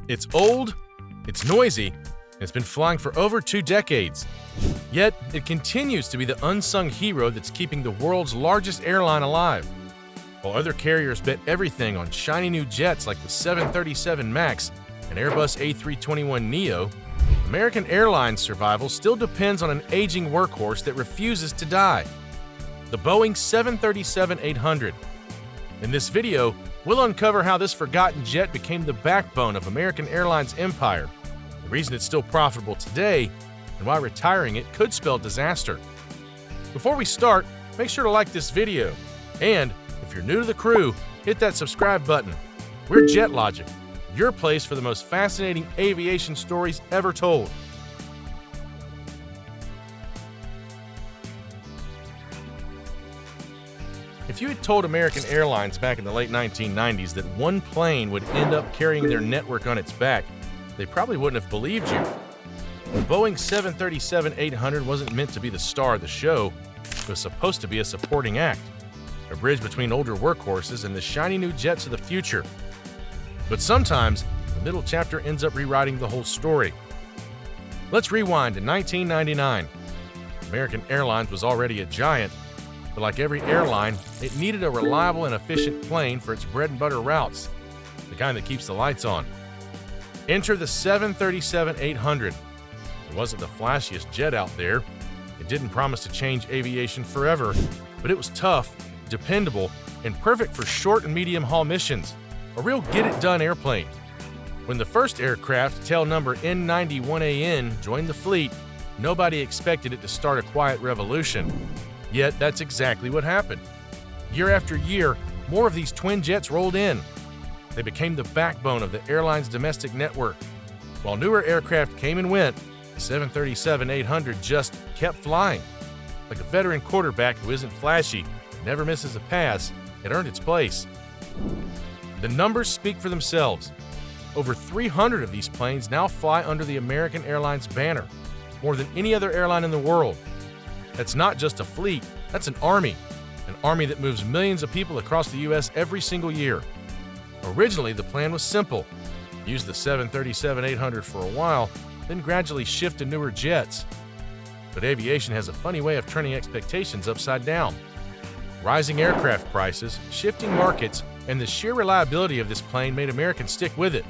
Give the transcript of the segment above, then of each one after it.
It's old, it's noisy, and it's been flying for over 2 decades. Yet, it continues to be the unsung hero that's keeping the world's largest airline alive. While other carriers bet everything on shiny new jets like the 737 MAX and Airbus A321neo, American Airlines' survival still depends on an aging workhorse that refuses to die: the Boeing 737-800. In this video, we'll uncover how this forgotten jet became the backbone of American Airlines' empire, the reason it's still profitable today, and why retiring it could spell disaster. Before we start, make sure to like this video, and if you're new to the crew, hit that subscribe button. We're JetLogic, your place for the most fascinating aviation stories ever told. If you had told American Airlines back in the late 1990s that one plane would end up carrying their network on its back, they probably wouldn't have believed you. The Boeing 737-800 wasn't meant to be the star of the show. It was supposed to be a supporting act, a bridge between older workhorses and the shiny new jets of the future. But sometimes, the middle chapter ends up rewriting the whole story. Let's rewind to 1999. American Airlines was already a giant, but like every airline, it needed a reliable and efficient plane for its bread-and-butter routes, the kind that keeps the lights on. Enter the 737-800. It wasn't the flashiest jet out there. It didn't promise to change aviation forever, but it was tough, dependable, and perfect for short and medium-haul missions. A real get-it-done airplane. When the first aircraft, tail number N91AN, joined the fleet, nobody expected it to start a quiet revolution. Yet that's exactly what happened. Year after year, more of these twin jets rolled in. They became the backbone of the airline's domestic network. While newer aircraft came and went, the 737-800 just kept flying. Like a veteran quarterback who isn't flashy, never misses a pass, it earned its place. The numbers speak for themselves. Over 300 of these planes now fly under the American Airlines banner, more than any other airline in the world. That's not just a fleet, that's an army that moves millions of people across the U.S. every single year. Originally, the plan was simple: use the 737-800 for a while, then gradually shift to newer jets. But aviation has a funny way of turning expectations upside down. Rising aircraft prices, shifting markets, and the sheer reliability of this plane made Americans stick with it.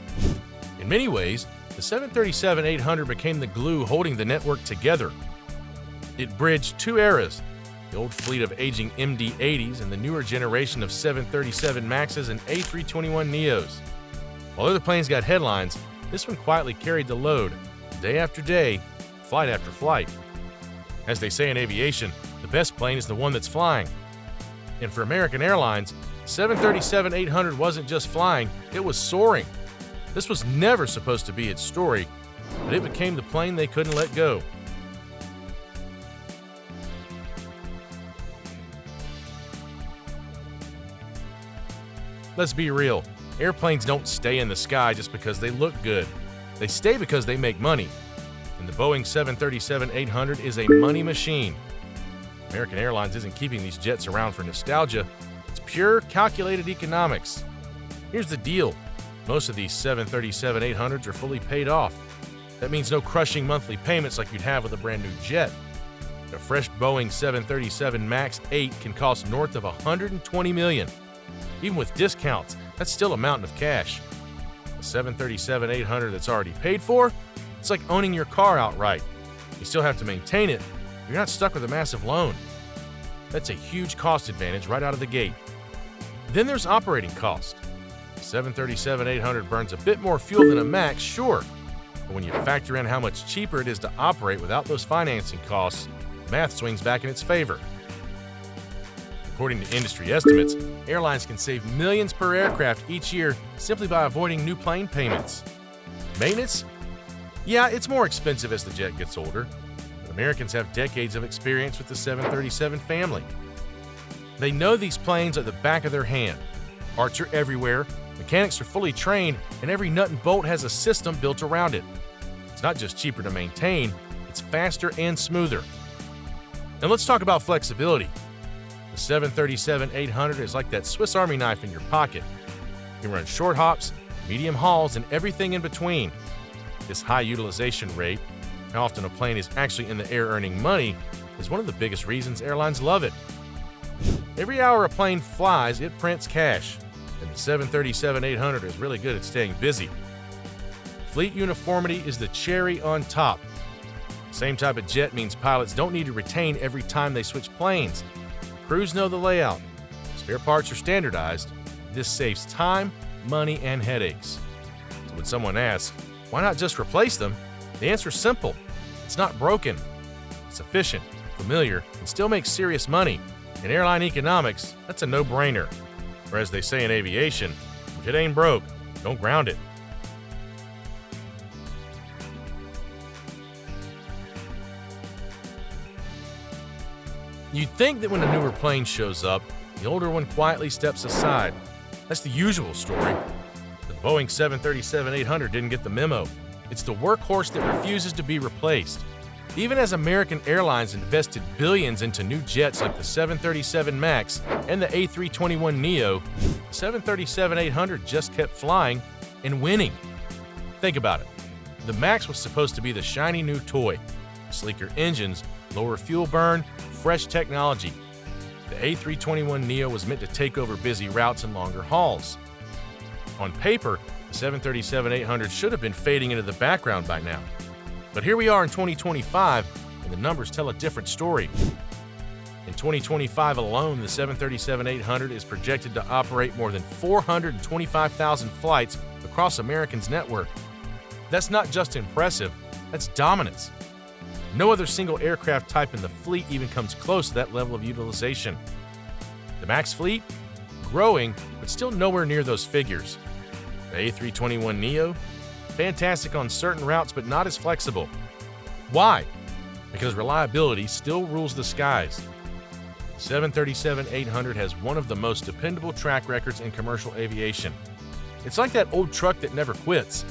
In many ways, the 737-800 became the glue holding the network together. It bridged two eras, the old fleet of aging MD-80s and the newer generation of 737 MAXs and A321neos. While other planes got headlines, this one quietly carried the load, day after day, flight after flight. As they say in aviation, the best plane is the one that's flying. And for American Airlines, 737-800 wasn't just flying, it was soaring. This was never supposed to be its story, but it became the plane they couldn't let go. Let's be real, airplanes don't stay in the sky just because they look good. They stay because they make money. And the Boeing 737-800 is a money machine. American Airlines isn't keeping these jets around for nostalgia. It's pure, calculated economics. Here's the deal. Most of these 737-800s are fully paid off. That means no crushing monthly payments like you'd have with a brand new jet. A fresh Boeing 737 MAX 8 can cost north of $120 million. Even with discounts, that's still a mountain of cash. A 737-800 that's already paid for? It's like owning your car outright. You still have to maintain it. You're not stuck with a massive loan. That's a huge cost advantage right out of the gate. Then there's operating cost. The 737-800 burns a bit more fuel than a MAX, sure, but when you factor in how much cheaper it is to operate without those financing costs, the math swings back in its favor. According to industry estimates, airlines can save millions per aircraft each year simply by avoiding new plane payments. Maintenance? Yeah, it's more expensive as the jet gets older. Americans have decades of experience with the 737 family. They know these planes like the back of their hand. Parts are everywhere, mechanics are fully trained, and every nut and bolt has a system built around it. It's not just cheaper to maintain, it's faster and smoother. And let's talk about flexibility. The 737-800 is like that Swiss Army knife in your pocket. You can run short hops, medium hauls, and everything in between. This high utilization rate, how often a plane is actually in the air earning money, is one of the biggest reasons airlines love it. Every hour a plane flies, it prints cash, and the 737-800 is really good at staying busy. Fleet uniformity is the cherry on top. The same type of jet means pilots don't need to retain every time they switch planes. Crews know the layout. Spare parts are standardized. This saves time, money, and headaches. So when someone asks, why not just replace them? The answer is simple. It's not broken. It's efficient, familiar, and still makes serious money. In airline economics, that's a no-brainer. Or as they say in aviation, if it ain't broke, don't ground it. You'd think that when a newer plane shows up, the older one quietly steps aside. That's the usual story. The Boeing 737-800 didn't get the memo. It's the workhorse that refuses to be replaced. Even as American Airlines invested billions into new jets like the 737 MAX and the A321neo, the 737-800 just kept flying and winning. Think about it. The MAX was supposed to be the shiny new toy. Sleeker engines, lower fuel burn, fresh technology. The A321neo was meant to take over busy routes and longer hauls. On paper, the 737-800 should have been fading into the background by now. But here we are in 2025, and the numbers tell a different story. In 2025 alone, the 737-800 is projected to operate more than 425,000 flights across American's network. That's not just impressive, that's dominance. No other single aircraft type in the fleet even comes close to that level of utilization. The MAX fleet? Growing, but still nowhere near those figures. The A321neo? Fantastic on certain routes, but not as flexible. Why? Because reliability still rules the skies. The 737-800 has one of the most dependable track records in commercial aviation. It's like that old truck that never quits.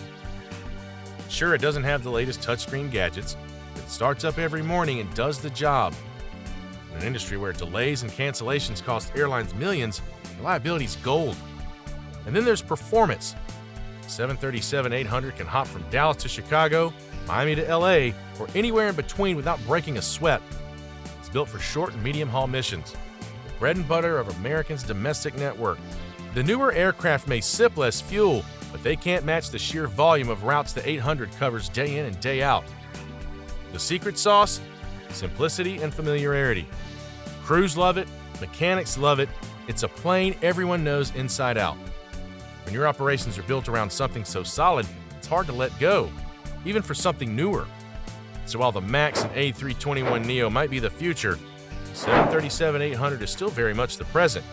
Sure, it doesn't have the latest touchscreen gadgets, but it starts up every morning and does the job. In an industry where delays and cancellations cost airlines millions, reliability's gold. And then there's performance. 737-800 can hop from Dallas to Chicago, Miami to LA, or anywhere in between without breaking a sweat. It's built for short and medium haul missions, the bread and butter of American's domestic network. The newer aircraft may sip less fuel, but they can't match the sheer volume of routes the 800 covers day in and day out. The secret sauce? Simplicity and familiarity. Crews love it, mechanics love it. It's a plane everyone knows inside out. When your operations are built around something so solid, it's hard to let go, even for something newer. So while the MAX and A321neo might be the future, the 737-800 is still very much the present.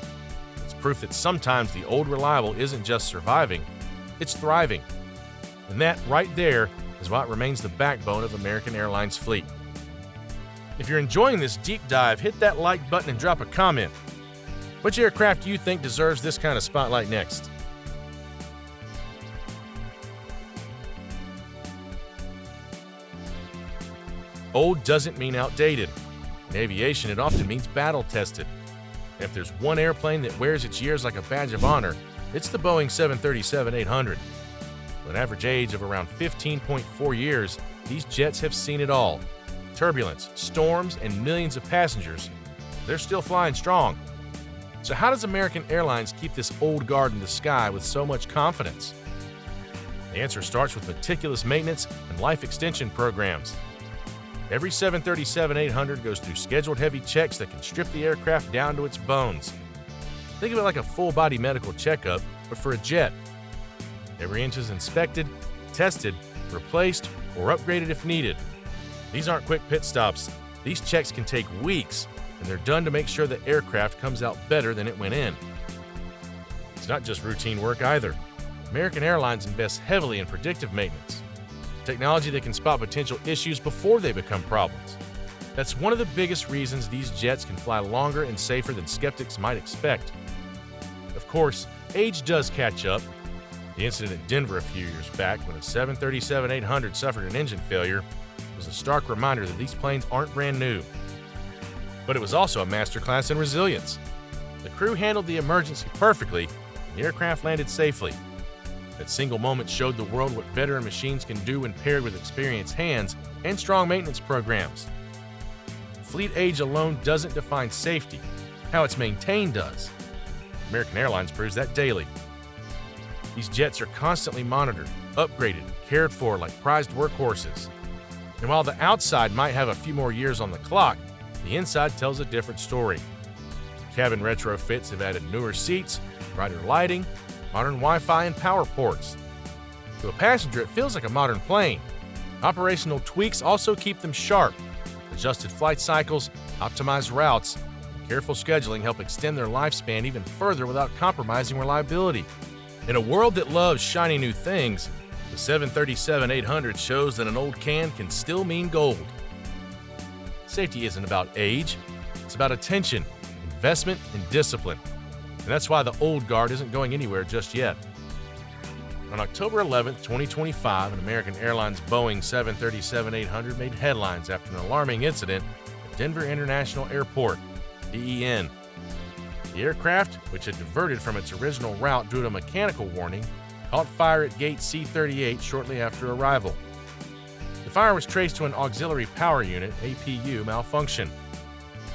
It's proof that sometimes the old reliable isn't just surviving, it's thriving. And that right there is what remains the backbone of American Airlines fleet. If you're enjoying this deep dive, hit that like button and drop a comment. Which aircraft do you think deserves this kind of spotlight next? Old doesn't mean outdated. In aviation, it often means battle-tested. And if there's one airplane that wears its years like a badge of honor, it's the Boeing 737-800. With an average age of around 15.4 years, these jets have seen it all. Turbulence, storms, and millions of passengers. They're still flying strong. So how does American Airlines keep this old guard in the sky with so much confidence? The answer starts with meticulous maintenance and life extension programs. Every 737-800 goes through scheduled heavy checks that can strip the aircraft down to its bones. Think of it like a full-body medical checkup, but for a jet. Every inch is inspected, tested, replaced, or upgraded if needed. These aren't quick pit stops. These checks can take weeks, and they're done to make sure the aircraft comes out better than it went in. It's not just routine work either. American Airlines invests heavily in predictive maintenance. Technology that can spot potential issues before they become problems. That's one of the biggest reasons these jets can fly longer and safer than skeptics might expect. Of course, age does catch up. The incident at Denver a few years back when a 737-800 suffered an engine failure was a stark reminder that these planes aren't brand new. But it was also a masterclass in resilience. The crew handled the emergency perfectly, and the aircraft landed safely. That single moment showed the world what veteran machines can do when paired with experienced hands and strong maintenance programs. Fleet age alone doesn't define safety. How it's maintained does. American Airlines proves that daily. These jets are constantly monitored, upgraded, cared for like prized workhorses. And while the outside might have a few more years on the clock, the inside tells a different story. Cabin retrofits have added newer seats, brighter lighting, modern Wi-Fi, and power ports. To a passenger, it feels like a modern plane. Operational tweaks also keep them sharp. Adjusted flight cycles, optimized routes, and careful scheduling help extend their lifespan even further without compromising reliability. In a world that loves shiny new things, the 737-800 shows that an old can still mean gold. Safety isn't about age, it's about attention, investment, and discipline. And that's why the old guard isn't going anywhere just yet. On October 11, 2025, an American Airlines Boeing 737-800 made headlines after an alarming incident at Denver International Airport, DEN. The aircraft, which had diverted from its original route due to a mechanical warning, caught fire at gate C-38 shortly after arrival. The fire was traced to an auxiliary power unit, APU, malfunction.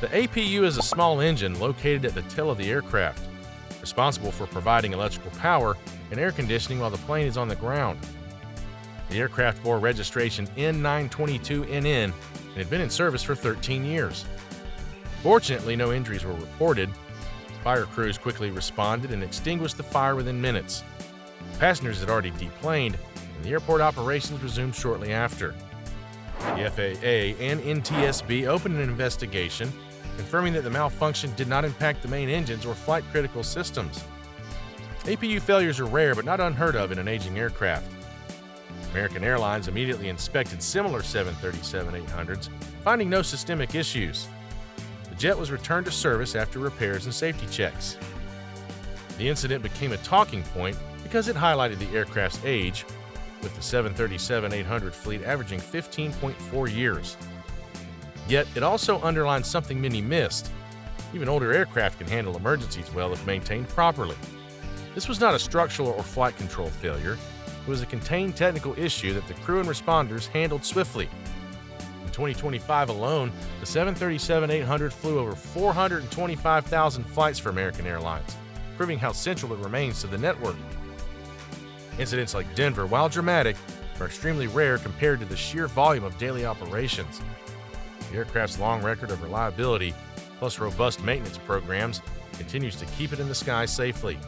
The APU is a small engine located at the tail of the aircraft, responsible for providing electrical power and air conditioning while the plane is on the ground. The aircraft bore registration N922NN and had been in service for 13 years. Fortunately, no injuries were reported. Fire crews quickly responded and extinguished the fire within minutes. Passengers had already deplaned, and the airport operations resumed shortly after. The FAA and NTSB opened an investigation, confirming that the malfunction did not impact the main engines or flight-critical systems. APU failures are rare but not unheard of in an aging aircraft. American Airlines immediately inspected similar 737-800s, finding no systemic issues. The jet was returned to service after repairs and safety checks. The incident became a talking point because it highlighted the aircraft's age, with the 737-800 fleet averaging 15.4 years. Yet, it also underlines something many missed. Even older aircraft can handle emergencies well if maintained properly. This was not a structural or flight control failure. It was a contained technical issue that the crew and responders handled swiftly. In 2025 alone, the 737-800 flew over 425,000 flights for American Airlines, proving how central it remains to the network. Incidents like Denver, while dramatic, are extremely rare compared to the sheer volume of daily operations. The aircraft's long record of reliability, plus robust maintenance programs, continues to keep it in the sky safely.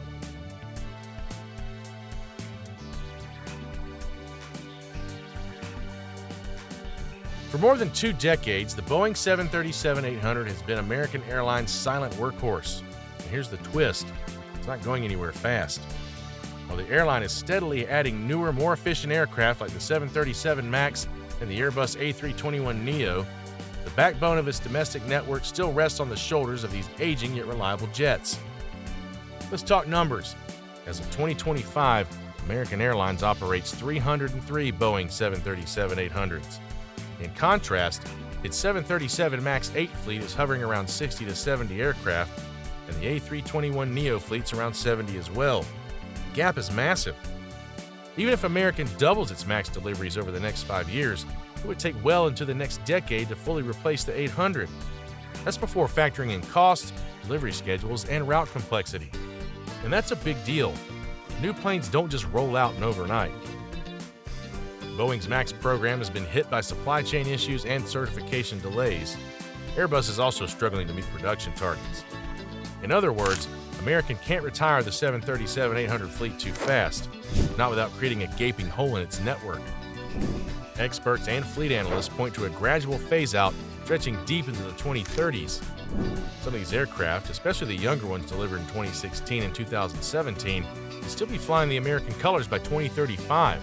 For more than 2 decades, the Boeing 737-800 has been American Airlines' silent workhorse. And here's the twist: it's not going anywhere fast. While the airline is steadily adding newer, more efficient aircraft like the 737 MAX and the Airbus A321neo, the backbone of its domestic network still rests on the shoulders of these aging yet reliable jets. Let's talk numbers. As of 2025, American Airlines operates 303 Boeing 737-800s. In contrast, its 737 MAX 8 fleet is hovering around 60 to 70 aircraft, and the A321neo fleet's around 70 as well. The gap is massive. Even if American doubles its MAX deliveries over the next 5 years, it would take well into the next decade to fully replace the 800. That's before factoring in costs, delivery schedules, and route complexity. And that's a big deal. New planes don't just roll out in overnight. Boeing's MAX program has been hit by supply chain issues and certification delays. Airbus is also struggling to meet production targets. In other words, American can't retire the 737-800 fleet too fast, not without creating a gaping hole in its network. Experts and fleet analysts point to a gradual phase-out stretching deep into the 2030s. Some of these aircraft, especially the younger ones delivered in 2016 and 2017, will still be flying the American colors by 2035.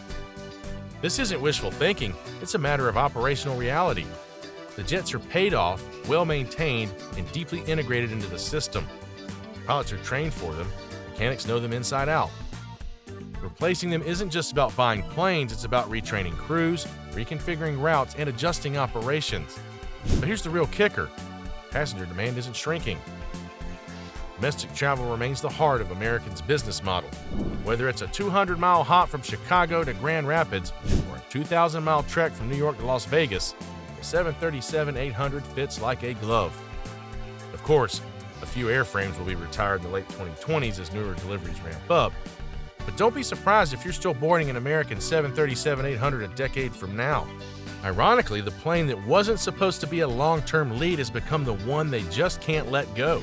This isn't wishful thinking, it's a matter of operational reality. The jets are paid off, well-maintained, and deeply integrated into the system. Pilots are trained for them, mechanics know them inside out. Replacing them isn't just about buying planes, it's about retraining crews, reconfiguring routes, and adjusting operations. But here's the real kicker: passenger demand isn't shrinking. domestic travel remains the heart of Americans' business model. Whether it's a 200-mile hop from Chicago to Grand Rapids or a 2,000-mile trek from New York to Las Vegas, the 737-800 fits like a glove. Of course, a few airframes will be retired in the late 2020s as newer deliveries ramp up. But don't be surprised if you're still boarding an American 737-800 a decade from now. Ironically, the plane that wasn't supposed to be a long-term lead has become the one they just can't let go.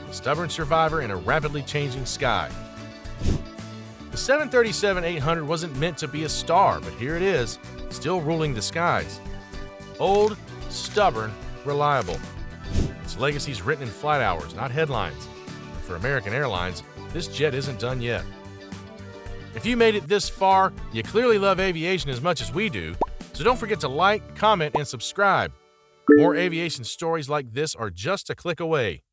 A stubborn survivor in a rapidly changing sky. The 737-800 wasn't meant to be a star, but here it is, still ruling the skies. Old, stubborn, reliable. Its legacy's written in flight hours, not headlines. And for American Airlines, this jet isn't done yet. If you made it this far, you clearly love aviation as much as we do, so don't forget to like, comment, and subscribe. More aviation stories like this are just a click away.